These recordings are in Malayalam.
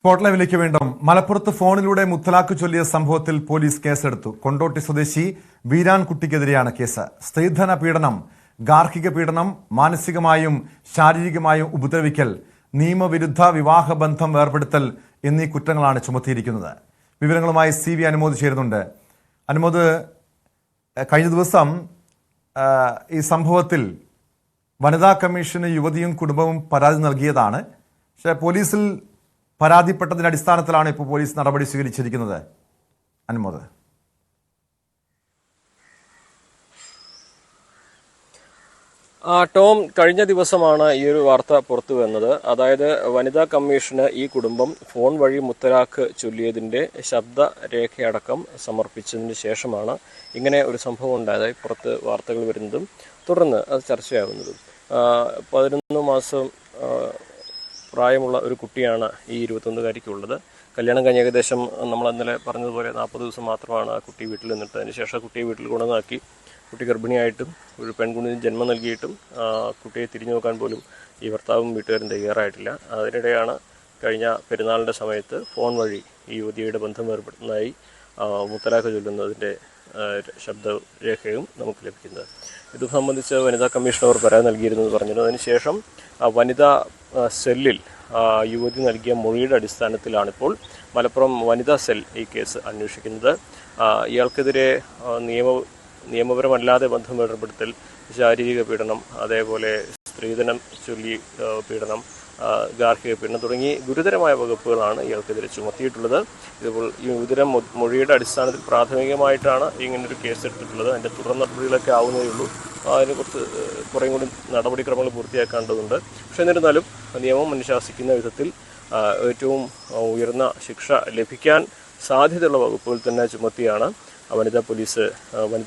സ്പോട്ട് ലൈവിലേക്ക് വീണ്ടും. മലപ്പുറത്ത് ഫോണിലൂടെ മുത്തലാഖ് ചൊല്ലിയ സംഭവത്തിൽ പോലീസ് കേസെടുത്തു. കൊണ്ടോട്ടി സ്വദേശി വീരാൻകുട്ടിക്കെതിരെയാണ് കേസ്. സ്ത്രീധന പീഡനം, ഗാർഹിക പീഡനം, മാനസികമായും ശാരീരികമായും ഉപദ്രവിക്കൽ, നിയമവിരുദ്ധ വിവാഹബന്ധം വേർപെടുത്തൽ എന്നീ കുറ്റങ്ങളാണ് ചുമത്തിയിരിക്കുന്നത്. വിവരങ്ങളുമായി CV അനുമോദ് ചേരുന്നുണ്ട്. അനുമോദ്, കഴിഞ്ഞ ദിവസം ഈ സംഭവത്തിൽ വനിതാ കമ്മീഷന് യുവതിയും കുടുംബവും പരാതി നൽകിയതാണ്. പക്ഷേ പോലീസിൽ പരാതിപ്പെട്ടതിന്റെ അടിസ്ഥാനത്തിലാണ് ഇപ്പോൾ പോലീസ് നടപടി സ്വീകരിച്ചിരിക്കുന്നത്. അനുമോദ്. ടോം, കഴിഞ്ഞ ദിവസമാണ് ഈ ഒരു വാർത്ത പുറത്തു വന്നത്. അതായത് വനിതാ കമ്മീഷന് ഈ കുടുംബം ഫോൺ വഴി മുത്തലാഖ് ചൊല്ലിയതിൻ്റെ ശബ്ദരേഖയടക്കം സമർപ്പിച്ചതിന് ശേഷമാണ് ഇങ്ങനെ ഒരു സംഭവം ഉണ്ടായതായി പുറത്ത് വാർത്തകൾ വരുന്നതും തുടർന്ന് അത് ചർച്ചയാകുന്നതും. 11 മാസം പ്രായമുള്ള ഒരു കുട്ടിയാണ് ഈ 21-കാരിക്കുള്ളത്. കല്യാണം കഴിഞ്ഞ ഏകദേശം നമ്മൾ ഇന്നലെ പറഞ്ഞതുപോലെ 40 ദിവസം മാത്രമാണ് ആ കുട്ടി വീട്ടിൽ നിന്നിട്ട്. അതിനുശേഷം ആ കുട്ടിയെ വീട്ടിൽ കൊണ്ടുവന്നാക്കി. കുട്ടി ഗർഭിണിയായിട്ടും ഒരു പെൺകുഞ്ഞിന് ജന്മം നൽകിയിട്ടും കുട്ടിയെ തിരിഞ്ഞു നോക്കാൻ പോലും ഈ ഭർത്താവും വീട്ടുകാരും തയ്യാറായിട്ടില്ല. അതിനിടെയാണ് കഴിഞ്ഞ പെരുന്നാളിൻ്റെ സമയത്ത് ഫോൺ വഴി ഈ യുവതിയുടെ ബന്ധം ഏർപ്പെടുത്തുന്നതായി മുത്തലാഖ് ചൊല്ലുന്നതിൻ്റെ ശബ്ദരേഖയും നമുക്ക് ലഭിക്കുന്നത്. ഇത് സംബന്ധിച്ച് വനിതാ കമ്മീഷണർ പരാതി നൽകിയിരുന്നത് പറഞ്ഞിരുന്നു. അതിനുശേഷം വനിതാ സെല്ലിൽ യുവതി നൽകിയ മൊഴിയുടെ അടിസ്ഥാനത്തിലാണിപ്പോൾ മലപ്പുറം വനിതാ സെൽ ഈ കേസ് അന്വേഷിക്കുന്നത്. ഇയാൾക്കെതിരെ നിയമപരമല്ലാതെ ബന്ധം ഏർപ്പെടുത്തൽ, ശാരീരിക പീഡനം, അതേപോലെ സ്ത്രീധനം ചൊല്ലി പീഡനം, ഗാർഹിക പീഡനം തുടങ്ങി ഗുരുതരമായ വകുപ്പുകളാണ് ഇയാൾക്കെതിരെ ചുമത്തിയിട്ടുള്ളത്. ഇതുപോലെ ഈ ഗുരുതര മൊഴിയുടെ അടിസ്ഥാനത്തിൽ പ്രാഥമികമായിട്ടാണ് ഇങ്ങനൊരു കേസ് എടുത്തിട്ടുള്ളത്. അതിൻ്റെ തുടർ നടപടികളൊക്കെ ആവുന്നതേ ഉള്ളൂ. അതിനെ കുറിച്ച് കുറേ കൂടി നടപടിക്രമങ്ങൾ പൂർത്തിയാക്കേണ്ടതുണ്ട്. പക്ഷേ എന്നിരുന്നാലും നിയമം അനുശാസിക്കുന്ന വിധത്തിൽ ഏറ്റവും ഉയർന്ന ശിക്ഷ ലഭിക്കാൻ സാധ്യതയുള്ള വകുപ്പുകൾ തന്നെ ചുമത്തിയാണ് വനിതാ പോലീസ്.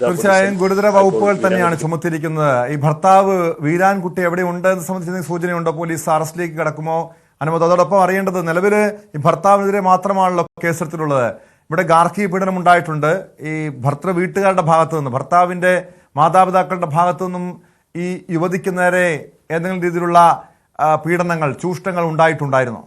തീർച്ചയായും ഗുരുതര വകുപ്പുകൾ തന്നെയാണ് ചുമത്തിയിരിക്കുന്നത്. ഈ ഭർത്താവ് വീരാൻകുട്ടി എവിടെ ഉണ്ട് എന്ന് സംബന്ധിച്ച സൂചനയുണ്ടോ? പോലീസ് അറസ്റ്റിലേക്ക് കിടക്കുമോ? അനുമതി. അതോടൊപ്പം അറിയേണ്ടത്, നിലവിൽ ഈ ഭർത്താവിനെതിരെ മാത്രമാണല്ലോ കേസെടുത്തിട്ടുള്ളത്. ഇവിടെ ഗാർഹിക പീഡനം ഉണ്ടായിട്ടുണ്ട്. ഈ ഭർത്തൃ വീട്ടുകാരുടെ ഭാഗത്തു നിന്ന്, ഭർത്താവിന്റെ മാതാപിതാക്കളുടെ ഭാഗത്തു നിന്നും ഈ യുവതിക്ക് നേരെ ഏതെങ്കിലും രീതിയിലുള്ള പീഡനങ്ങൾ, ചൂഷണങ്ങൾ ഉണ്ടായിട്ടുണ്ടായിരുന്നോ?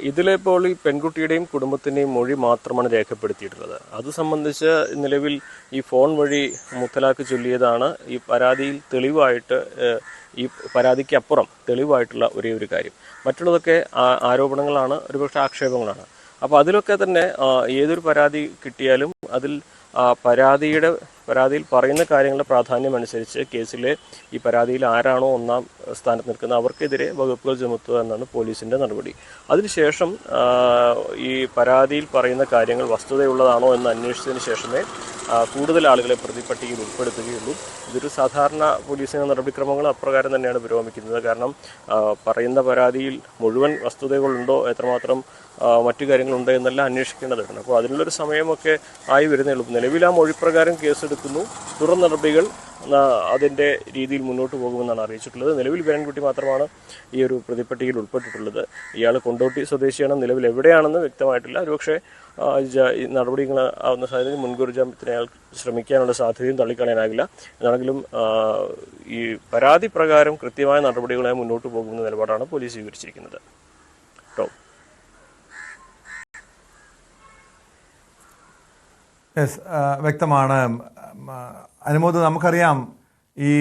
ഇതിലിപ്പോൾ ഈ പെൺകുട്ടിയുടെയും കുടുംബത്തിൻ്റെയും മൊഴി മാത്രമാണ് രേഖപ്പെടുത്തിയിട്ടുള്ളത്. അത് സംബന്ധിച്ച് നിലവിൽ ഈ ഫോൺ വഴി മുത്തലാഖ് ചൊല്ലിയതാണ് ഈ പരാതിയിൽ തെളിവായിട്ട്, ഈ പരാതിക്ക് അപ്പുറം തെളിവായിട്ടുള്ള ഒരേ ഒരു കാര്യം. മറ്റുള്ളതൊക്കെ ആരോപണങ്ങളാണ്, ഒരുപക്ഷെ ആക്ഷേപങ്ങളാണ്. അപ്പോൾ അതിലൊക്കെ തന്നെ ഏതൊരു പരാതി കിട്ടിയാലും അതിൽ പരാതിയിൽ പറയുന്ന കാര്യങ്ങളുടെ പ്രാധാന്യം അനുസരിച്ച് കേസിലെ ഈ പരാതിയിൽ ആരാണോ ഒന്നാം സ്ഥാനത്ത് നിൽക്കുന്നത് അവർക്കെതിരെ വകുപ്പുകൾ ചുമത്തുക എന്നാണ് പോലീസിൻ്റെ നടപടി. അതിനുശേഷം ഈ പരാതിയിൽ പറയുന്ന കാര്യങ്ങൾ വസ്തുതയുള്ളതാണോ എന്ന് അന്വേഷിച്ചതിന് ശേഷമേ കൂടുതൽ ആളുകളെ പ്രതിപട്ടികയിൽ ഉൾപ്പെടുത്തുകയുള്ളൂ. ഇതൊരു സാധാരണ പോലീസിൻ്റെ നടപടിക്രമങ്ങൾ അപ്രകാരം തന്നെയാണ് പുരോഗമിക്കുന്നത്. കാരണം പറയുന്ന പരാതിയിൽ മുഴുവൻ വസ്തുതകളുണ്ടോ, എത്രമാത്രം മറ്റു കാര്യങ്ങളുണ്ടോ എന്നെല്ലാം അന്വേഷിക്കേണ്ടതുണ്ട്. അപ്പോൾ അതിനുള്ളൊരു സമയമൊക്കെ ആയി വരുന്നേ ഉള്ളൂ. നിലവിൽ ആ മൊഴിപ്രകാരം കേസെടുക്കുന്നു. തുടർ നടപടികൾ അതിൻ്റെ രീതിയിൽ മുന്നോട്ട് പോകുമെന്നാണ് അറിയിച്ചിട്ടുള്ളത്. നിലവിൽ വീരാൻകുട്ടി മാത്രമാണ് ഈ ഒരു പ്രതിപട്ടികയിൽ ഉൾപ്പെട്ടിട്ടുള്ളത്. ഇയാൾ കൊണ്ടോട്ടി സ്വദേശിയാണ്. നിലവിൽ എവിടെയാണെന്ന് വ്യക്തമായിട്ടില്ല. ഒരുപക്ഷെ നടപടികൾ ആവുന്ന സാധ്യത, മുൻകൂർ ജാമ്യത്തിന് അയാൾ ശ്രമിക്കാനുള്ള സാധ്യതയും തള്ളിക്കളയാനാകില്ല. എന്നാണെങ്കിലും ഈ പരാതി പ്രകാരം കൃത്യമായ നടപടികളായി മുന്നോട്ട് പോകുന്ന നിലപാടാണ് പോലീസ് സ്വീകരിച്ചിരിക്കുന്നത്. വ്യക്തമാണ്. അനുമോദ്, നമുക്കറിയാം ഈ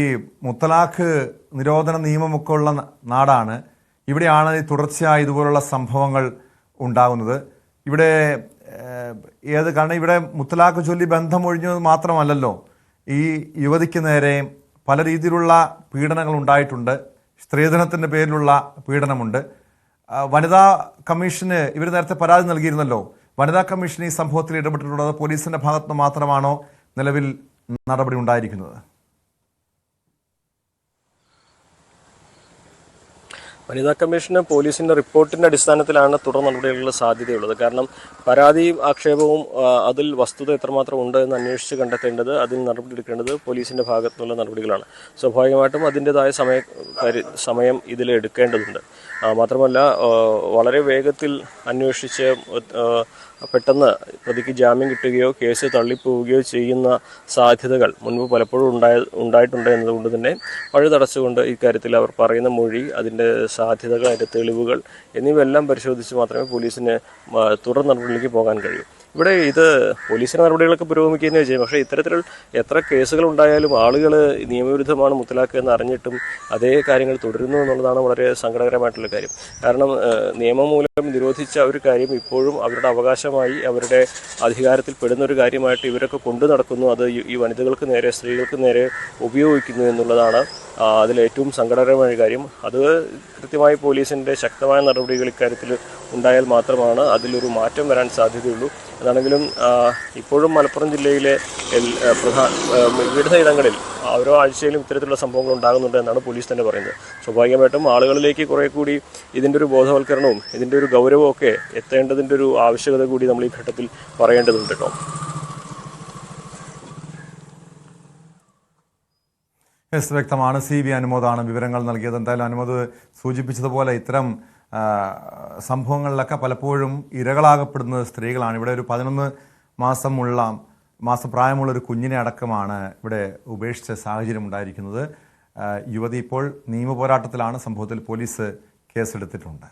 മുത്തലാഖ് നിരോധന നിയമമൊക്കെ ഉള്ള നാടാണ്. ഇവിടെയാണ് തുടർച്ചയായി ഇതുപോലുള്ള സംഭവങ്ങൾ ഉണ്ടാകുന്നത്. ഇവിടെ കാരണം ഇവിടെ മുത്തലാഖ് ചൊല്ലി ബന്ധമൊഴിഞ്ഞത് മാത്രമല്ലല്ലോ, ഈ യുവതിക്ക് നേരെ പല രീതിയിലുള്ള പീഡനങ്ങൾ ഉണ്ടായിട്ടുണ്ട്. സ്ത്രീധനത്തിൻ്റെ പേരിലുള്ള പീഡനമുണ്ട്. വനിതാ കമ്മീഷന് ഇവർ നേരത്തെ പരാതി നൽകിയിരുന്നല്ലോ. വനിതാ കമ്മീഷൻ ഈ സംഭവത്തിൽ ഇടപെട്ടിട്ടുള്ളത് പോലീസിന്റെ ഭാഗത്തുനിന്ന് മാത്രമാണോ നിലവിൽ നടപടി ഉണ്ടായിരിക്കുന്നത്? വനിതാ കമ്മീഷന് പോലീസിന്റെ റിപ്പോർട്ടിന്റെ അടിസ്ഥാനത്തിലാണ് തുടർ നടപടികളുടെ സാധ്യതയുള്ളത്. കാരണം പരാതിയും ആക്ഷേപവും അതിൽ വസ്തുത എത്രമാത്രം ഉണ്ട് എന്ന് അന്വേഷിച്ച് കണ്ടെത്തേണ്ടത്, അതിൽ നടപടിയെടുക്കേണ്ടത് പോലീസിന്റെ ഭാഗത്തുനിന്നുള്ള നടപടികളാണ്. സ്വാഭാവികമായിട്ടും അതിൻ്റെതായ സമയം ഇതിൽ എടുക്കേണ്ടതുണ്ട്. മാത്രമല്ല വളരെ വേഗത്തിൽ അന്വേഷിച്ച് പെട്ടെന്ന് പ്രതിക്ക് ജാമ്യം കിട്ടുകയോ കേസ് തള്ളിപ്പോവുകയോ ചെയ്യുന്ന സാധ്യതകൾ മുൻപ് പലപ്പോഴും ഉണ്ടായിട്ടുണ്ട് എന്നതുകൊണ്ട് തന്നെ വഴിതടച്ചുകൊണ്ട് ഇക്കാര്യത്തിൽ അവർ പറയുന്ന മൊഴി, അതിൻ്റെ സാധ്യതകൾ, അതിൻ്റെ തെളിവുകൾ എന്നിവയെല്ലാം പരിശോധിച്ച് മാത്രമേ പോലീസിന് തുടർ നടപടിയിലേക്ക് പോകാൻ കഴിയൂ. ഇവിടെ ഇത് പോലീസിന്റെ നടപടികളൊക്കെ പുരോഗമിക്കുകയും ചെയ്യും. പക്ഷേ ഇത്തരത്തിൽ എത്ര കേസുകൾ ഉണ്ടായാലും ആളുകൾ നിയമവിരുദ്ധമാണ് മുത്തലാഖ് എന്ന് അറിഞ്ഞിട്ടും അതേ കാര്യങ്ങൾ തുടരുന്നു എന്നുള്ളതാണ് വളരെ സങ്കടകരമായിട്ടുള്ള കാര്യം. കാരണം നിയമം മൂലം നിരോധിച്ച ഒരു കാര്യം ഇപ്പോഴും അവരുടെ അവകാശമായി, അവരുടെ അധികാരത്തിൽ പെടുന്ന ഒരു കാര്യമായിട്ട് ഇവരൊക്കെ കൊണ്ടു നടക്കുന്നു. അത് ഈ വനിതകൾക്ക് നേരെ, സ്ത്രീകൾക്ക് നേരെ ഉപയോഗിക്കുന്നു എന്നുള്ളതാണ് അതിലേറ്റവും സങ്കടകരമായ കാര്യം. അത് കൃത്യമായി പോലീസിൻ്റെ ശക്തമായ നടപടികൾ ഇക്കാര്യത്തിൽ ഉണ്ടായാൽ മാത്രമാണ് അതിലൊരു മാറ്റം വരാൻ സാധ്യതയുള്ളൂ. അതാണെങ്കിലും ഇപ്പോഴും മലപ്പുറം ജില്ലയിലെ വിവിധ ഇടങ്ങളിൽ ഓരോ ആഴ്ചയിലും ഇത്തരത്തിലുള്ള സംഭവങ്ങൾ ഉണ്ടാകുന്നുണ്ട് എന്നാണ് പോലീസ് തന്നെ പറയുന്നത്. സ്വാഭാവികമായിട്ടും ആളുകളിലേക്ക് കുറേ കൂടി ഇതിൻ്റെ ഒരു ബോധവൽക്കരണവും ഇതിൻ്റെ ഒരു ഗൗരവവും ഒക്കെ എത്തേണ്ടതിൻ്റെ ഒരു ആവശ്യകത കൂടി നമ്മൾ ഈ ഘട്ടത്തിൽ പറയേണ്ടതുണ്ട് കേട്ടോ. വ്യക്തമാണ്. CB അനുമോദാണ് വിവരങ്ങൾ നൽകിയത്. എന്തായാലും അനുമോദ് സൂചിപ്പിച്ചതുപോലെ ഇത്തരം സംഭവങ്ങളിലൊക്കെ പലപ്പോഴും ഇരകളാകപ്പെടുന്നത് സ്ത്രീകളാണ്. ഇവിടെ ഒരു 11 മാസം പ്രായമുള്ള ഒരു കുഞ്ഞിനെ അടക്കമാണ് ഇവിടെ ഉപേക്ഷിച്ച സാഹചര്യം ഉണ്ടായിരിക്കുന്നത്. യുവതി ഇപ്പോൾ നിയമപോരാട്ടത്തിലാണ്. സംഭവത്തിൽ പോലീസ് കേസെടുത്തിട്ടുണ്ട്.